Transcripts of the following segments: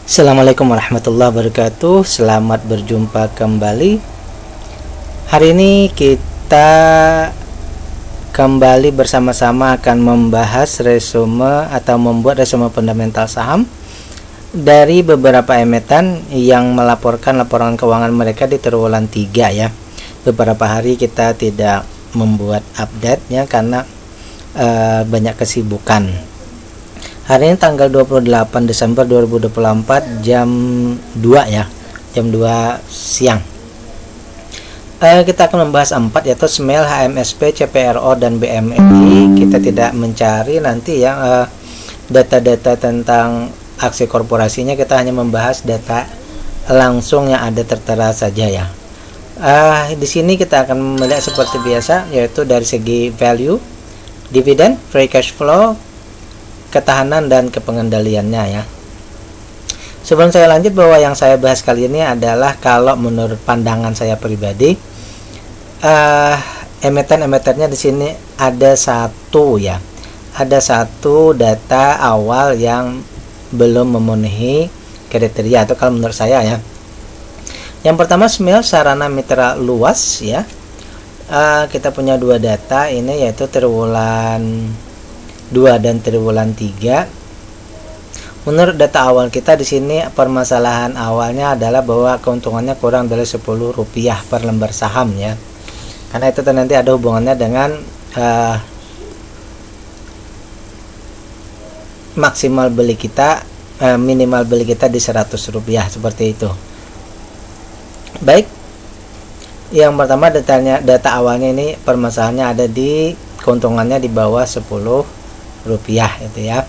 Assalamualaikum warahmatullahi wabarakatuh. Selamat berjumpa kembali. Hari ini kita kembali bersama-sama akan membahas resume atau membuat resume fundamental saham dari beberapa emiten yang melaporkan laporan keuangan mereka di triwulan 3 ya. Beberapa hari kita tidak membuat update ya karena banyak kesibukan. Hari ini tanggal 28 Desember 2024 jam 2 ya, jam 2 siang. Kita akan membahas 4 yaitu SMEL, HMSP, CPRO, dan BMNI. Kita tidak mencari nanti ya data-data tentang aksi korporasinya, kita hanya membahas data langsung yang ada tertera saja ya. Di sini kita akan melihat seperti biasa yaitu dari segi value, dividen, free cash flow, ketahanan dan kepengendaliannya ya. Sebelum saya lanjut, bahwa yang saya bahas kali ini adalah kalau menurut pandangan saya pribadi, emiten-emitennya di sini ada satu ya, ada satu data awal yang belum memenuhi kriteria atau kalau menurut saya ya. Yang pertama SMIL, sarana mitra luas ya. Kita punya dua data ini yaitu triwulan 2 dan triwulan 3. Menurut data awal kita di sini permasalahan awalnya adalah bahwa keuntungannya kurang dari Rp10 per lembar saham ya. Karena itu nanti ada hubungannya dengan maksimal beli kita, minimal beli kita di Rp100 seperti itu. Baik. Yang pertama data awalnya ini permasalahannya ada di keuntungannya di bawah Rp10 itu ya.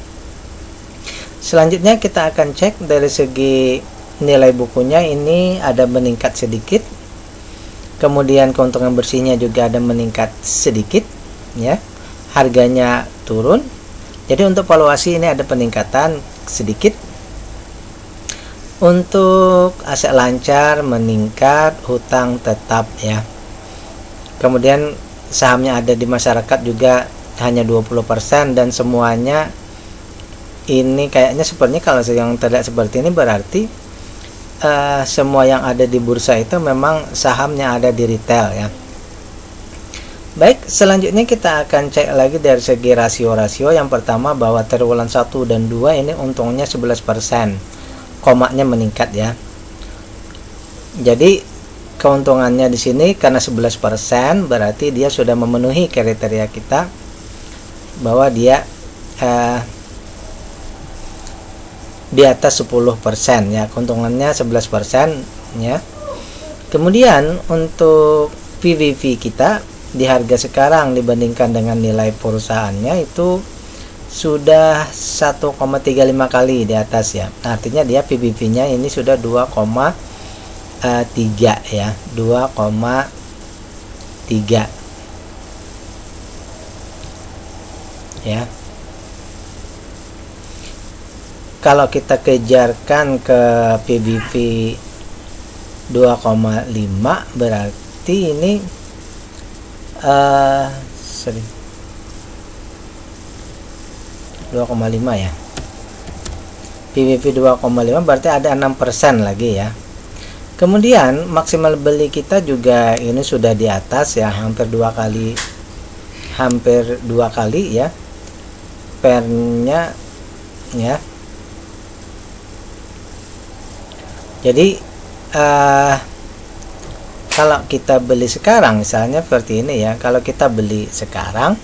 Selanjutnya kita akan cek dari segi nilai bukunya, ini ada meningkat sedikit, kemudian keuntungan bersihnya juga ada meningkat sedikit ya, harganya turun. Jadi untuk valuasi ini ada peningkatan sedikit. Untuk aset lancar meningkat, hutang tetap ya. Kemudian sahamnya ada di masyarakat juga hanya 20% dan semuanya ini kayaknya sepertinya kalau yang terlihat seperti ini berarti semua yang ada di bursa itu memang sahamnya ada di retail ya. Baik, selanjutnya kita akan cek lagi dari segi rasio-rasio. Yang pertama bahwa triwulan 1 dan 2 ini untungnya 11%, komanya meningkat ya. Jadi keuntungannya di sini karena 11% berarti dia sudah memenuhi kriteria kita bahwa dia di atas 10% ya, keuntungannya 11% ya. Kemudian untuk PBV kita di harga sekarang dibandingkan dengan nilai perusahaannya itu sudah 1,35 kali di atas ya. Artinya dia PBV nya ini sudah 2,3 ya, 2,3 ya. Kalau kita kejarkan ke PBV 2,5 berarti ini 2,5 ya. PBV 2,5 berarti ada 6% lagi ya. Kemudian maksimal beli kita juga ini sudah di atas ya, hampir 2 kali ya. Pernya ya. Jadi kalau kita beli sekarang misalnya seperti ini ya, kalau kita beli sekarang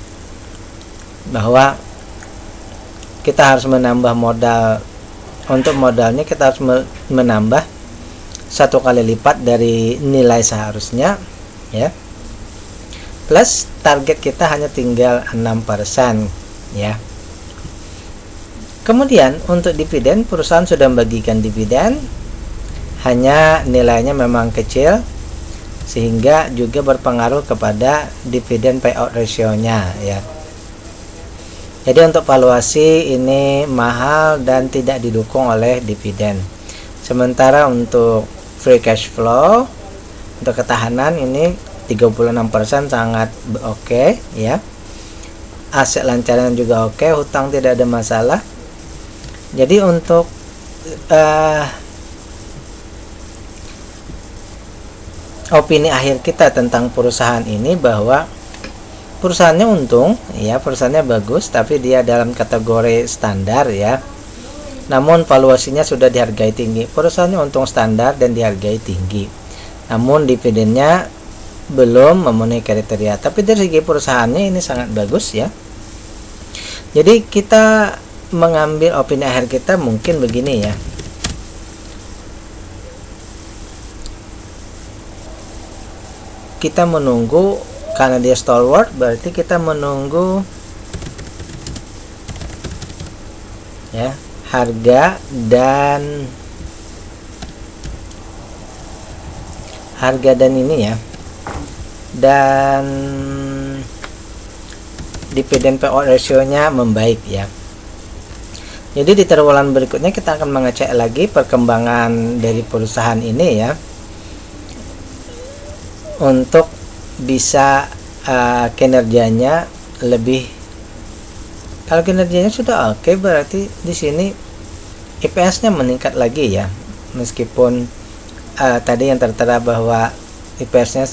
bahwa kita harus menambah modal, untuk modalnya kita harus menambah 1 kali lipat dari nilai seharusnya ya, plus target kita hanya tinggal 6% ya. Kemudian untuk dividen, perusahaan sudah membagikan dividen, hanya nilainya memang kecil sehingga juga berpengaruh kepada dividen payout ratio-nya ya. Jadi untuk valuasi ini mahal dan tidak didukung oleh dividen. Sementara untuk free cash flow, untuk ketahanan ini 36% sangat oke ya. Aset lancaran juga oke, hutang tidak ada masalah. Jadi untuk opini akhir kita tentang perusahaan ini bahwa perusahaannya untung ya, perusahaannya bagus, tapi dia dalam kategori standar ya, namun valuasinya sudah dihargai tinggi. Perusahaannya untung standar dan dihargai tinggi, namun dividennya belum memenuhi kriteria, tapi dari segi perusahaannya ini sangat bagus ya. Jadi kita mengambil opini akhir kita mungkin begini ya, kita menunggu, karena dia stalwart berarti kita menunggu ya harga dan ini ya, dan dividen payout ratio-nya membaik ya. Jadi di triwulan berikutnya kita akan mengecek lagi perkembangan dari perusahaan ini ya, untuk bisa kinerjanya lebih. Kalau kinerjanya sudah oke, berarti di sini EPS-nya meningkat lagi ya, meskipun tadi yang tertera bahwa EPS-nya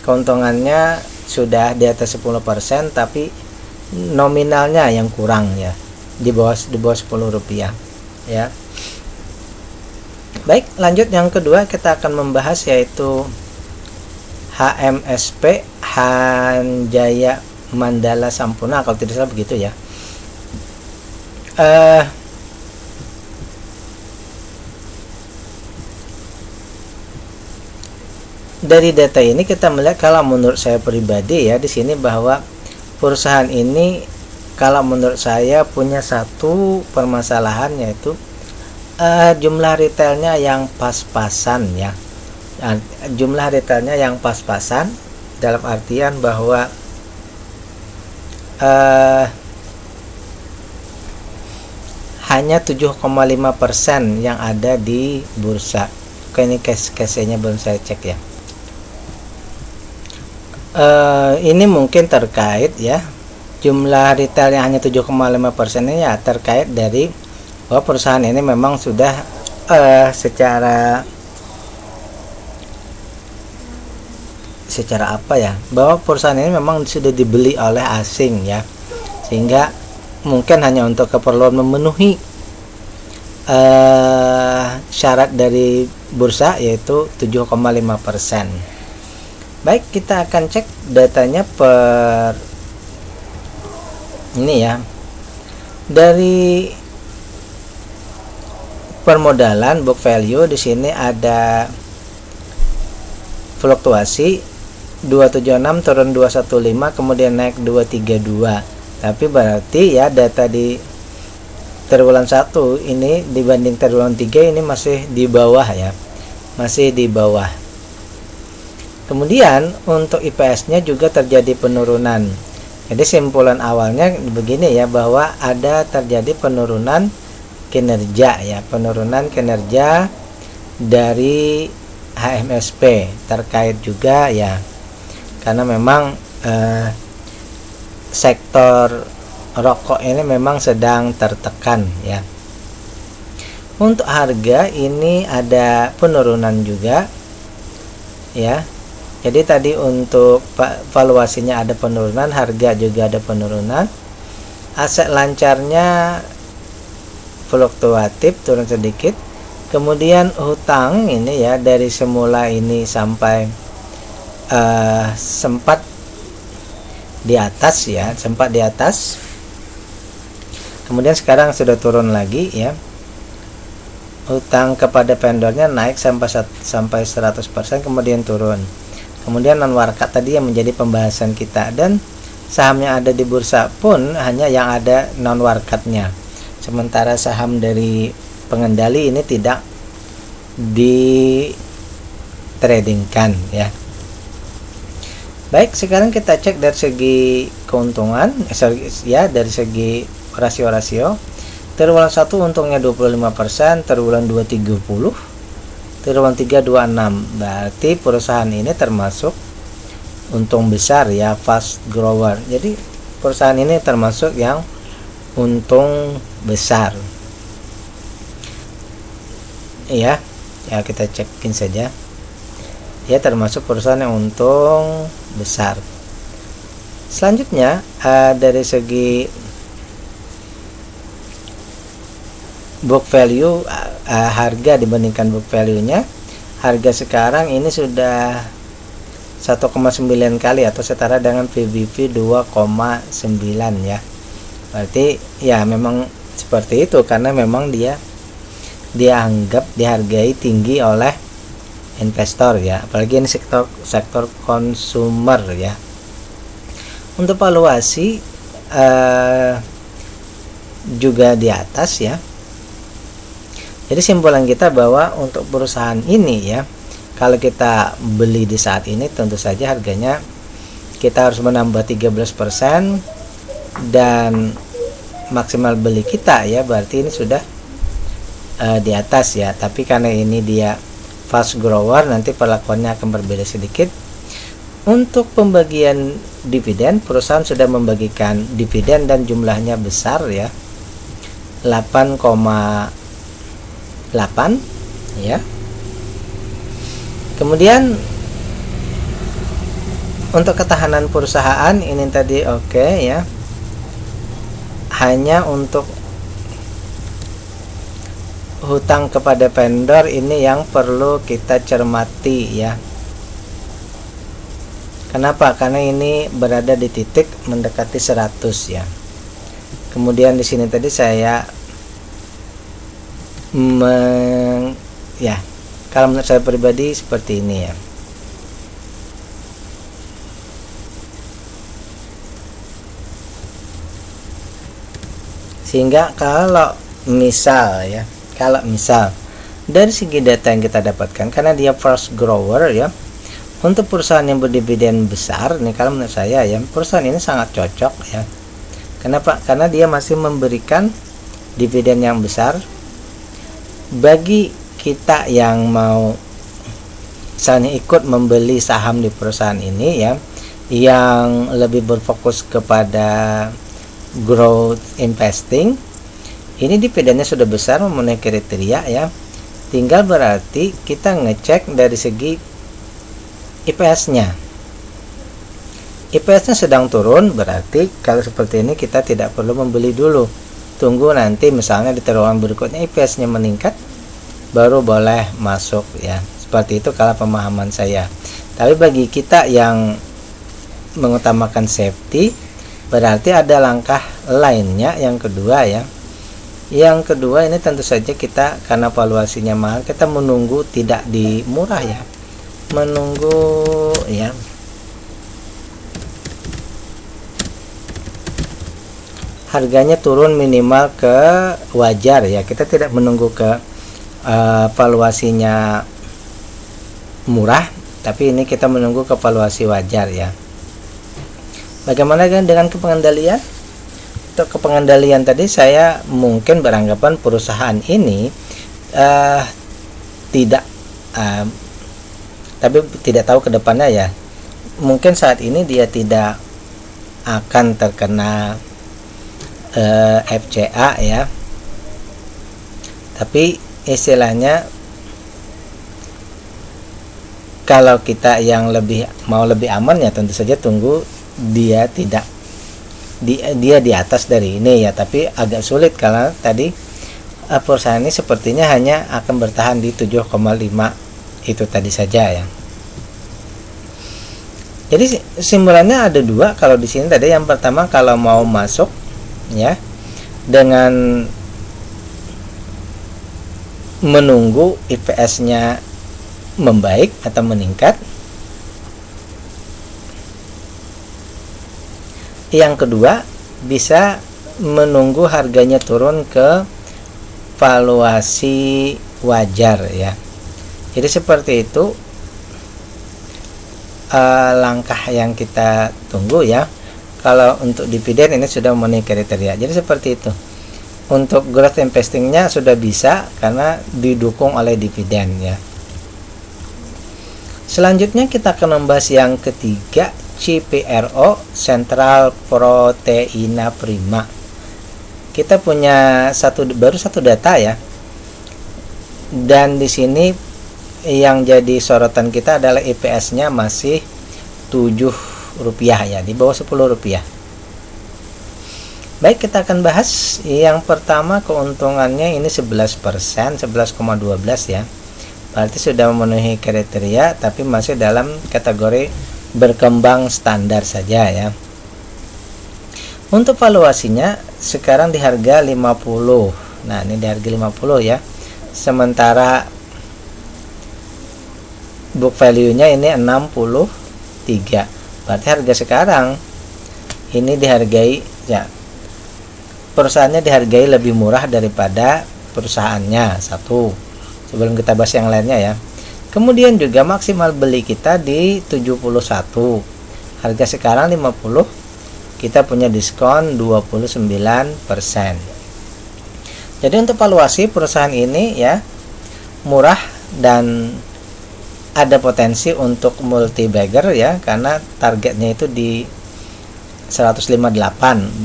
keuntungannya sudah di atas 10%, tapi nominalnya yang kurang ya, di bawah 10 rupiah ya. Baik, lanjut yang kedua kita akan membahas yaitu HMSP, Hanjaya Mandala Sampurna, kalau tidak salah begitu ya. Dari data ini kita melihat, kalau menurut saya pribadi ya, di sini bahwa perusahaan ini kalau menurut saya punya satu permasalahan, yaitu jumlah retailnya yang pas-pasan ya. Jumlah retailnya yang pas-pasan dalam artian bahwa hanya 7,5% yang ada di bursa. Oke, ini case-nya belum saya cek ya. Ini mungkin terkait ya, jumlah retail yang hanya 7,5% ini ya, terkait dari bahwa perusahaan ini memang sudah secara apa ya, bahwa perusahaan ini memang sudah dibeli oleh asing ya, sehingga mungkin hanya untuk keperluan memenuhi syarat dari bursa, yaitu 7,5%. Baik, kita akan cek datanya per ini ya. Dari permodalan book value, di sini ada fluktuasi 276 turun 215, kemudian naik 232. Tapi berarti ya data di triwulan 1 ini dibanding triwulan 3 ini masih di bawah ya, masih di bawah. Kemudian untuk IPS-nya juga terjadi penurunan. Jadi simpulan awalnya begini ya, bahwa ada terjadi penurunan kinerja ya, penurunan kinerja dari HMSP terkait juga ya, karena memang sektor rokok ini memang sedang tertekan ya. Untuk harga ini ada penurunan juga ya. Jadi tadi untuk valuasinya ada penurunan, harga juga ada penurunan. Aset lancarnya fluktuatif, turun sedikit. Kemudian hutang ini ya, dari semula ini sampai sempat di atas ya, sempat di atas. Kemudian sekarang sudah turun lagi ya. Hutang kepada vendornya naik sampai 100%, kemudian turun. Kemudian non warkat tadi yang menjadi pembahasan kita, dan saham yang ada di bursa pun hanya yang ada non warkatnya, sementara saham dari pengendali ini tidak di tradingkan ya. Baik, sekarang kita cek dari segi keuntungan dari segi rasio-rasio. Triwulan 1 untungnya 25%, triwulan 2 30%, triwulan 3 26. Berarti perusahaan ini termasuk untung besar ya, fast grower. Jadi perusahaan ini termasuk yang untung besar. ya kita cekin saja ya, termasuk perusahaan yang untung besar. Selanjutnya dari segi book value, harga dibandingkan book value-nya, harga sekarang ini sudah 1,9 kali atau setara dengan PBV 2,9 ya. Berarti ya memang seperti itu, karena memang dia dianggap dihargai tinggi oleh investor ya, apalagi ini sektor konsumer ya. Untuk valuasi juga di atas ya. Jadi simpulan kita bahwa untuk perusahaan ini ya, kalau kita beli di saat ini tentu saja harganya kita harus menambah 13% dan maksimal beli kita ya, berarti ini sudah di atas ya. Tapi karena ini dia fast grower, nanti perlakuannya akan berbeda sedikit. Untuk pembagian dividen, perusahaan sudah membagikan dividen dan jumlahnya besar ya, 8,8 ya. Kemudian untuk ketahanan perusahaan ini tadi oke ya, hanya untuk hutang kepada vendor ini yang perlu kita cermati ya. Kenapa? Karena ini berada di titik mendekati 100 ya. Kemudian di sini tadi saya ya, kalau menurut saya pribadi seperti ini ya. Sehingga kalau misal dari segi data yang kita dapatkan, karena dia fast grower ya, untuk perusahaan yang berdividen besar nih, kalau menurut saya ya, perusahaan ini sangat cocok ya. Kenapa? Karena dia masih memberikan dividen yang besar. Bagi kita yang mau misalnya ikut membeli saham di perusahaan ini ya, yang lebih berfokus kepada growth investing, ini dividennya sudah besar, memenuhi kriteria ya. Tinggal berarti kita ngecek dari segi IPS-nya. IPS-nya sedang turun, berarti kalau seperti ini kita tidak perlu membeli dulu. Tunggu nanti misalnya di triwulan berikutnya IPS-nya meningkat, baru boleh masuk ya. Seperti itu kalau pemahaman saya. Tapi bagi kita yang mengutamakan safety, berarti ada langkah lainnya yang kedua ya. Yang kedua ini tentu saja kita, karena valuasinya mahal, kita menunggu tidak di murah ya. Menunggu ya, harganya turun minimal ke wajar ya. Kita tidak menunggu ke valuasinya murah, tapi ini kita menunggu ke valuasi wajar ya. Bagaimana dengan pengendalian? Untuk pengendalian tadi saya mungkin beranggapan perusahaan ini tidak tapi tidak tahu ke depannya ya. Mungkin saat ini dia tidak akan terkena FCA ya. Tapi istilahnya kalau kita yang mau lebih aman ya, tentu saja tunggu dia tidak dia di atas dari ini ya. Tapi agak sulit karena tadi perusahaan ini sepertinya hanya akan bertahan di 7,5 itu tadi saja ya. Jadi simbolannya ada dua kalau di sini tadi. Yang pertama, kalau mau masuk ya dengan menunggu IPS-nya membaik atau meningkat. Yang kedua, bisa menunggu harganya turun ke valuasi wajar ya. Jadi seperti itu langkah yang kita tunggu ya. Kalau untuk dividen ini sudah memenuhi kriteria. Jadi seperti itu. Untuk growth investingnya sudah bisa karena didukung oleh dividen ya. Selanjutnya kita akan membahas yang ketiga, CPRO, Central Proteina Prima. Kita punya baru satu data ya. Dan di sini yang jadi sorotan kita adalah IPS-nya masih 7 rupiah ya, di bawah 10 rupiah. Baik, kita akan bahas yang pertama, keuntungannya ini 11%, 11,12 ya. Berarti sudah memenuhi kriteria, tapi masih dalam kategori berkembang standar saja ya. Untuk valuasinya sekarang di harga 50. Nah, ini di harga 50 ya. Sementara book value-nya ini 63. Berarti harga sekarang ini dihargai ya, perusahaannya dihargai lebih murah daripada perusahaannya. Satu, sebelum kita bahas yang lainnya ya. Kemudian juga maksimal beli kita di 71. Harga sekarang 50, kita punya diskon 29%. Jadi untuk valuasi perusahaan ini ya murah dan ada potensi untuk multi bagger ya, karena targetnya itu di 158,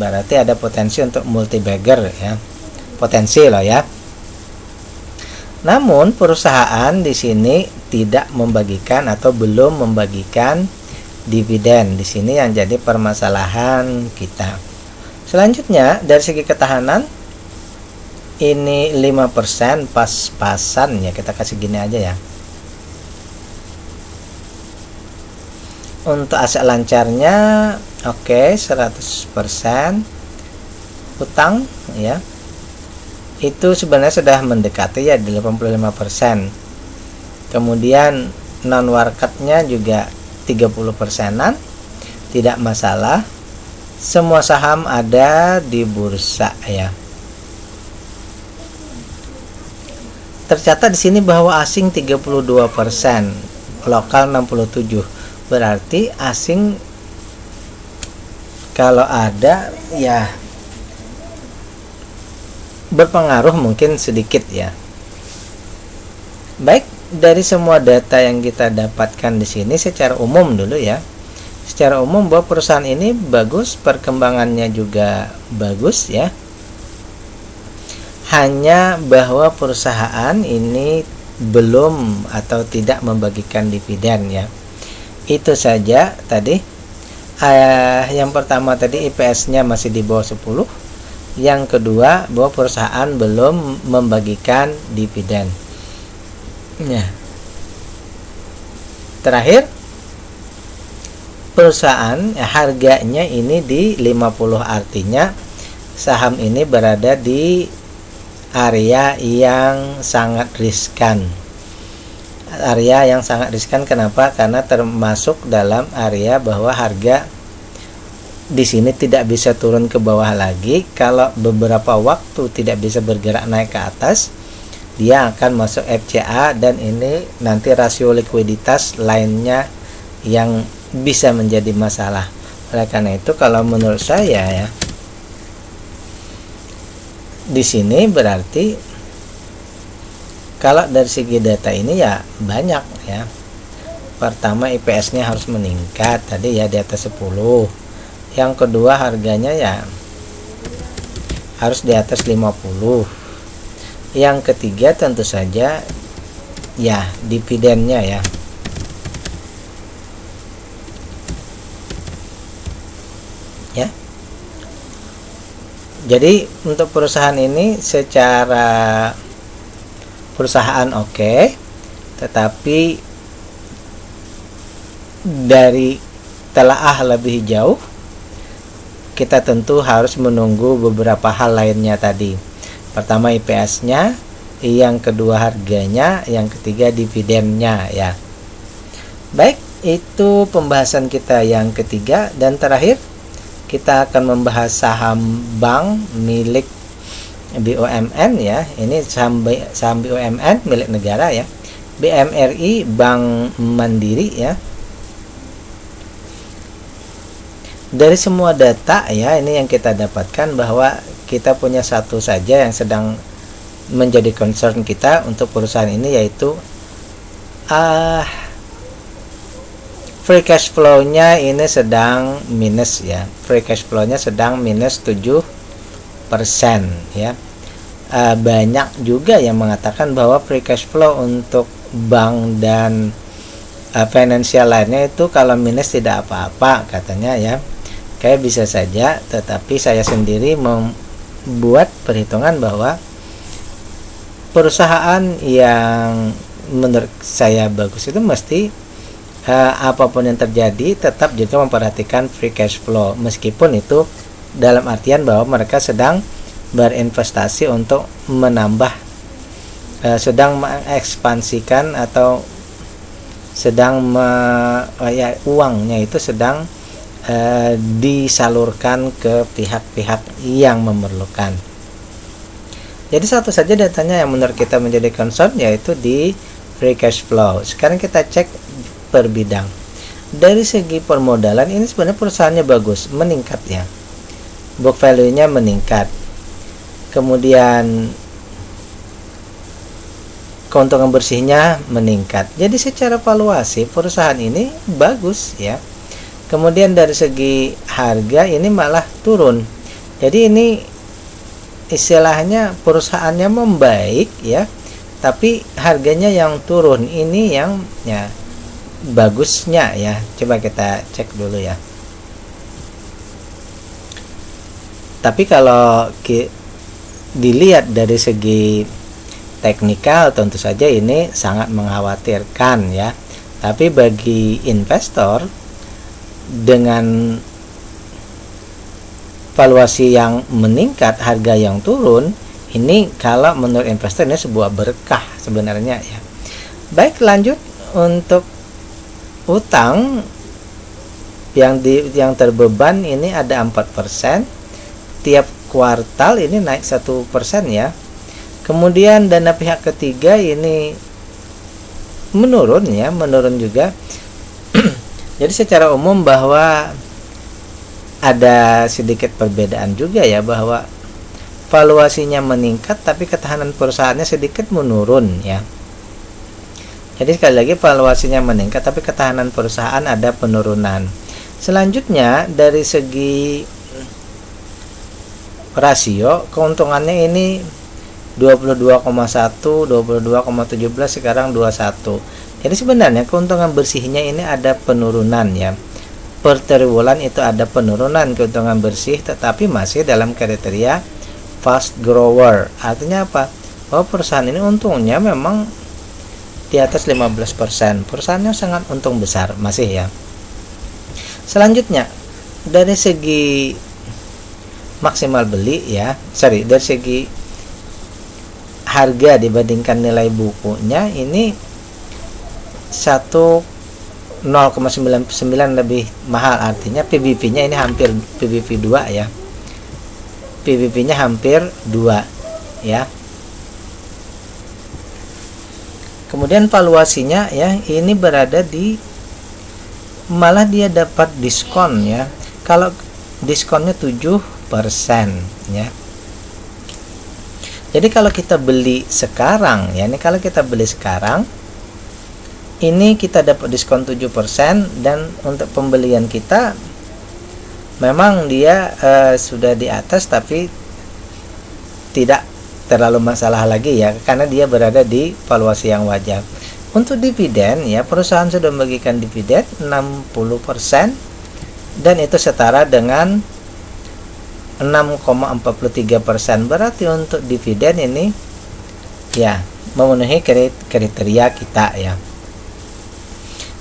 berarti ada potensi untuk multi bagger ya, potensi loh ya. Namun perusahaan di sini tidak membagikan atau belum membagikan dividen. Di sini yang jadi permasalahan kita. Selanjutnya dari segi ketahanan ini 5% pas-pasan ya, kita kasih gini aja ya. Untuk aset lancarnya oke, 100%. Hutang ya, itu sebenarnya sudah mendekati ya di 85%. Kemudian non warkatnya juga 30%-an, tidak masalah. Semua saham ada di bursa ya. Tercatat di sini bahwa asing 32%, lokal 67%. Berarti asing kalau ada ya berpengaruh mungkin sedikit ya. Baik, dari semua data yang kita dapatkan di sini secara umum dulu ya. Secara umum bahwa perusahaan ini bagus, perkembangannya juga bagus ya. Hanya bahwa perusahaan ini belum atau tidak membagikan dividen ya. Itu saja tadi. Yang pertama tadi IPS-nya masih di bawah 10. Yang kedua bahwa perusahaan belum membagikan dividen. Ya. Terakhir, perusahaan harganya ini di 50, artinya saham ini berada di area yang sangat riskan. Area yang sangat riskan kenapa? Karena termasuk dalam area bahwa harga di sini tidak bisa turun ke bawah lagi. Kalau beberapa waktu tidak bisa bergerak naik ke atas, dia akan masuk FCA, dan ini nanti rasio likuiditas lainnya yang bisa menjadi masalah. Oleh karena itu kalau menurut saya ya, di sini berarti kalau dari segi data ini ya banyak ya. Pertama IPS-nya harus meningkat tadi ya di atas 10. Yang kedua harganya ya harus di atas 50. Yang ketiga tentu saja ya dividennya ya. Ya. Jadi untuk perusahaan ini secara perusahaan oke, tetapi dari telaah lebih jauh kita tentu harus menunggu beberapa hal lainnya tadi. Pertama IPS-nya, yang kedua harganya, yang ketiga dividennya ya. Baik, itu pembahasan kita yang ketiga, dan terakhir kita akan membahas saham bank milik BUMN ya. Ini saham BUMN milik negara ya. BMRI, Bank Mandiri ya. Dari semua data ya, ini yang kita dapatkan bahwa kita punya satu saja yang sedang menjadi concern kita untuk perusahaan ini, yaitu free cash flow-nya ini sedang minus ya. Free cash flow-nya sedang minus 7% ya. banyak juga yang mengatakan bahwa free cash flow untuk bank dan finansial lainnya itu kalau minus tidak apa-apa katanya ya. Kayak bisa saja, tetapi saya sendiri membuat perhitungan bahwa perusahaan yang menurut saya bagus itu mesti apapun yang terjadi tetap juga memperhatikan free cash flow, meskipun itu dalam artian bahwa mereka sedang berinvestasi untuk menambah, sedang mengekspansikan atau sedang uangnya itu sedang disalurkan ke pihak-pihak yang memerlukan. Jadi satu saja datanya yang menurut kita menjadi concern, yaitu di free cash flow. Sekarang kita cek per bidang. Dari segi permodalan ini sebenarnya perusahaannya bagus, meningkat ya, book value-nya meningkat, kemudian keuntungan bersihnya meningkat. Jadi secara valuasi perusahaan ini bagus ya. Kemudian dari segi harga ini malah turun. Jadi ini istilahnya perusahaannya membaik ya, tapi harganya yang turun. Ini yang ya bagusnya ya. Coba kita cek dulu ya. Tapi kalau dilihat dari segi teknikal tentu saja ini sangat mengkhawatirkan ya. Tapi bagi investor dengan valuasi yang meningkat, harga yang turun, ini kalau menurut investor ini sebuah berkah sebenarnya ya. Baik, lanjut untuk utang yang terbeban ini ada 4%, tiap kuartal ini naik 1% ya. Kemudian dana pihak ketiga ini menurun ya, menurun juga. Jadi secara umum bahwa ada sedikit perbedaan juga ya, bahwa valuasinya meningkat tapi ketahanan perusahaannya sedikit menurun ya. Jadi sekali lagi valuasinya meningkat tapi ketahanan perusahaan ada penurunan. Selanjutnya dari segi rasio keuntungannya ini 22,1, 22,17, sekarang 21. Jadi sebenarnya keuntungan bersihnya ini ada penurunan ya. Per triwulan itu ada penurunan keuntungan bersih, tetapi masih dalam kriteria fast grower. Artinya apa? Bahwa perusahaan ini untungnya memang di atas 15%. Perusahaannya sangat untung besar masih ya. Selanjutnya dari segi maksimal beli ya, dari segi harga dibandingkan nilai bukunya ini 0,99 lebih mahal, artinya PBV-nya ini hampir PBV 2 ya. PBV-nya hampir 2 ya. Kemudian valuasinya ya ini berada di, malah dia dapat diskon ya. Kalau diskonnya 7% ya. Jadi kalau kita beli sekarang ya, ini kalau kita beli sekarang ini kita dapat diskon 7%, dan untuk pembelian kita memang dia sudah di atas tapi tidak terlalu masalah lagi ya, karena dia berada di valuasi yang wajar. Untuk dividen ya, perusahaan sudah membagikan dividen 60% dan itu setara dengan 6,43%. Berarti untuk dividen ini ya memenuhi kriteria kita ya.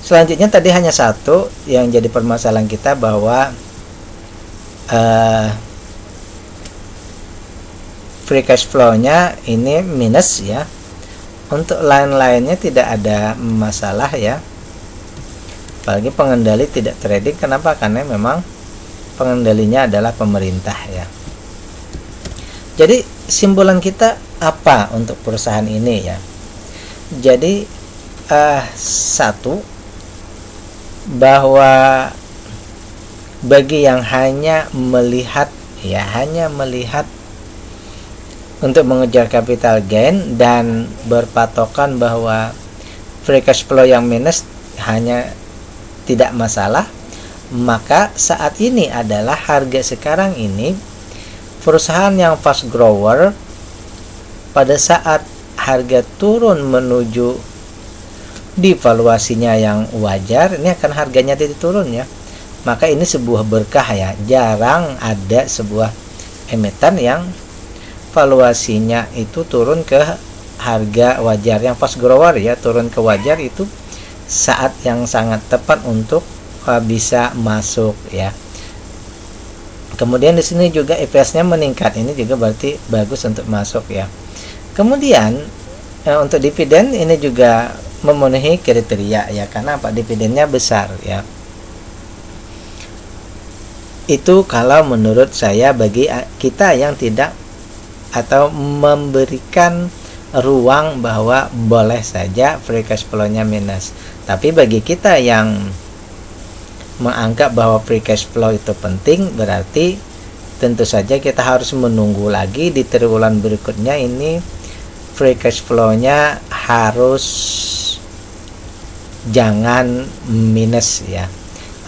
Selanjutnya tadi hanya satu yang jadi permasalahan kita, bahwa free cash flow-nya ini minus ya. Untuk lain-lainnya tidak ada masalah ya. Apalagi pengendali tidak trading. Kenapa? Karena memang pengendalinya adalah pemerintah ya. Jadi simbolan kita apa untuk perusahaan ini ya? Jadi satu, bahwa bagi yang hanya melihat untuk mengejar capital gain dan berpatokan bahwa free cash flow yang minus hanya tidak masalah, maka saat ini adalah harga sekarang ini perusahaan yang fast grower pada saat harga turun menuju di valuasinya yang wajar, ini akan harganya jadi turun ya. Maka ini sebuah berkah ya. Jarang ada sebuah emiten yang valuasinya itu turun ke harga wajar, yang fast grower ya, turun ke wajar itu saat yang sangat tepat untuk bisa masuk ya. Kemudian di sini juga EPS-nya meningkat, ini juga berarti bagus untuk masuk ya. Kemudian untuk dividen ini juga memenuhi kriteria ya, karena apa, dividennya besar ya. Itu kalau menurut saya bagi kita yang tidak atau memberikan ruang bahwa boleh saja free cash flow-nya minus. Tapi bagi kita yang menganggap bahwa free cash flow itu penting, berarti tentu saja kita harus menunggu lagi di triwulan berikutnya ini free cash flow-nya harus jangan minus ya.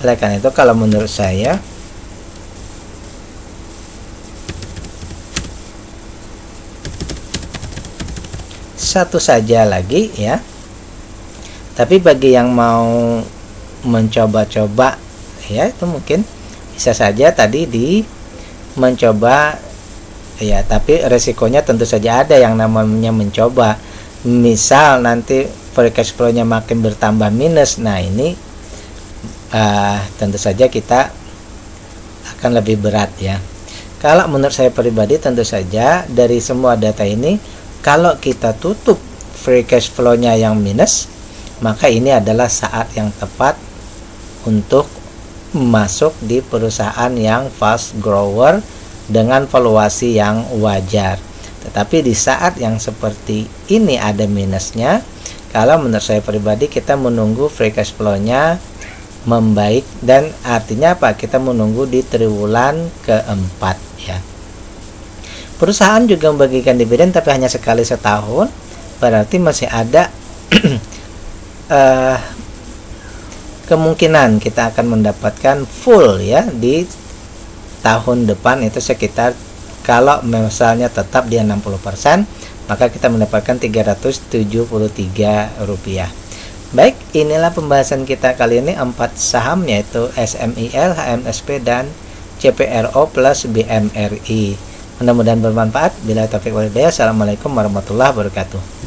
Oleh karena itu kalau menurut saya satu saja lagi ya. Tapi bagi yang mau mencoba-coba ya, itu mungkin bisa saja tadi di mencoba ya, tapi resikonya tentu saja ada yang namanya mencoba. Misal nanti free cash flow-nya makin bertambah minus, nah ini tentu saja kita akan lebih berat ya. Kalau menurut saya pribadi, tentu saja dari semua data ini, kalau kita tutup free cash flow-nya yang minus, maka ini adalah saat yang tepat untuk masuk di perusahaan yang fast grower dengan valuasi yang wajar. Tetapi di saat yang seperti ini ada minusnya, kalau menurut saya pribadi kita menunggu free cash flow-nya membaik, dan artinya apa? Kita menunggu di triwulan keempat ya. Perusahaan juga membagikan dividen tapi hanya sekali setahun, berarti masih ada kemungkinan kita akan mendapatkan full ya di tahun depan, itu sekitar, kalau misalnya tetap dia 60%, maka kita mendapatkan Rp373. Baik, inilah pembahasan kita kali ini, 4 saham yaitu SMIL, HMSP, dan CPRO plus BMRI. Mudah-mudahan bermanfaat. Bila taufiq wal hidayah. Assalamualaikum warahmatullahi wabarakatuh.